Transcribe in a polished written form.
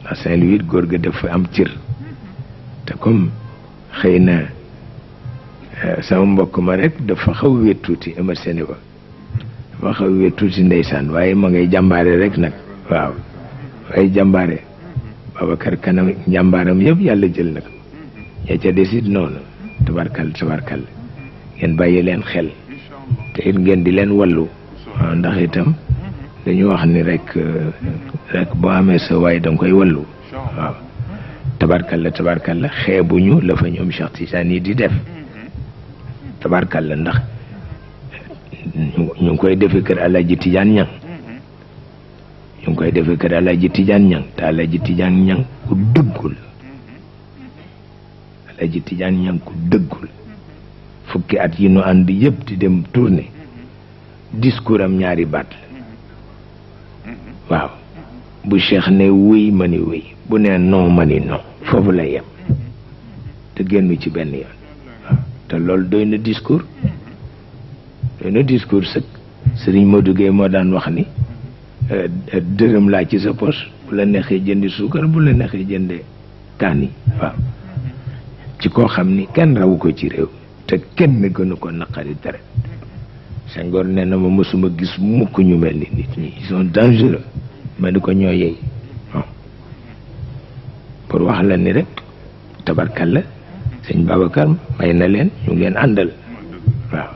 ndax Saint-Louis góor ga dafa am cër te comme xëy na sama mbokk ma rek dafa xaw a wéet tuuti Amar Séné ba dafa xaw a wéet tuuti ndeysaan waaye ma ngay jàmbaare rek nag waaw waaye jàmbaare Babacar kanam njàmbaaram yëpp yàlla jël na ko ña ca desit noonu tabarkal tabarkal ngeen bàyyi leen xel te it ngeen di leen wallu waaw ndax itam dañu wax ni rek boo amee sa waay danga koy wallu waaw tabarkal la xeebuñu la fa ñoom Cheikh Tidiane yi di def tabarkal la ndax ñu ngi koy defee kër Alaaji Tidiane Ñang ñu ngi koy defee kër Alaaji Tidiane Ñang te Alaaji Tidiane Ñang ku dëggul Alaaji Tidiane Ñang ku dëggul fukki at yi nu ànd yëpp di dem tournée discours am ñaari baat la waaw bu Cheikh ne wuy ma ni wuy bu ne non ma ni non foofu la yem te génn ci benn yoon waaw te loolu doy na discours sëkk Serigne Modou Gueye moo daan wax ni dërëm laa ci sa poche bu la neexee jëndi suukar bu la neexee jëndee kaani waaw ci koo xam ni kenn rawu ko ci réew te kenn gënu ko naqari dara Senghor nee na ma mësuma gis mukk ñu mel ni nit ñi ils sont dangereux ma ni ko ñoo yey pour wax la ni rek tabarkalla sëñ Babacar may na leen ñu ngeen àndal waaw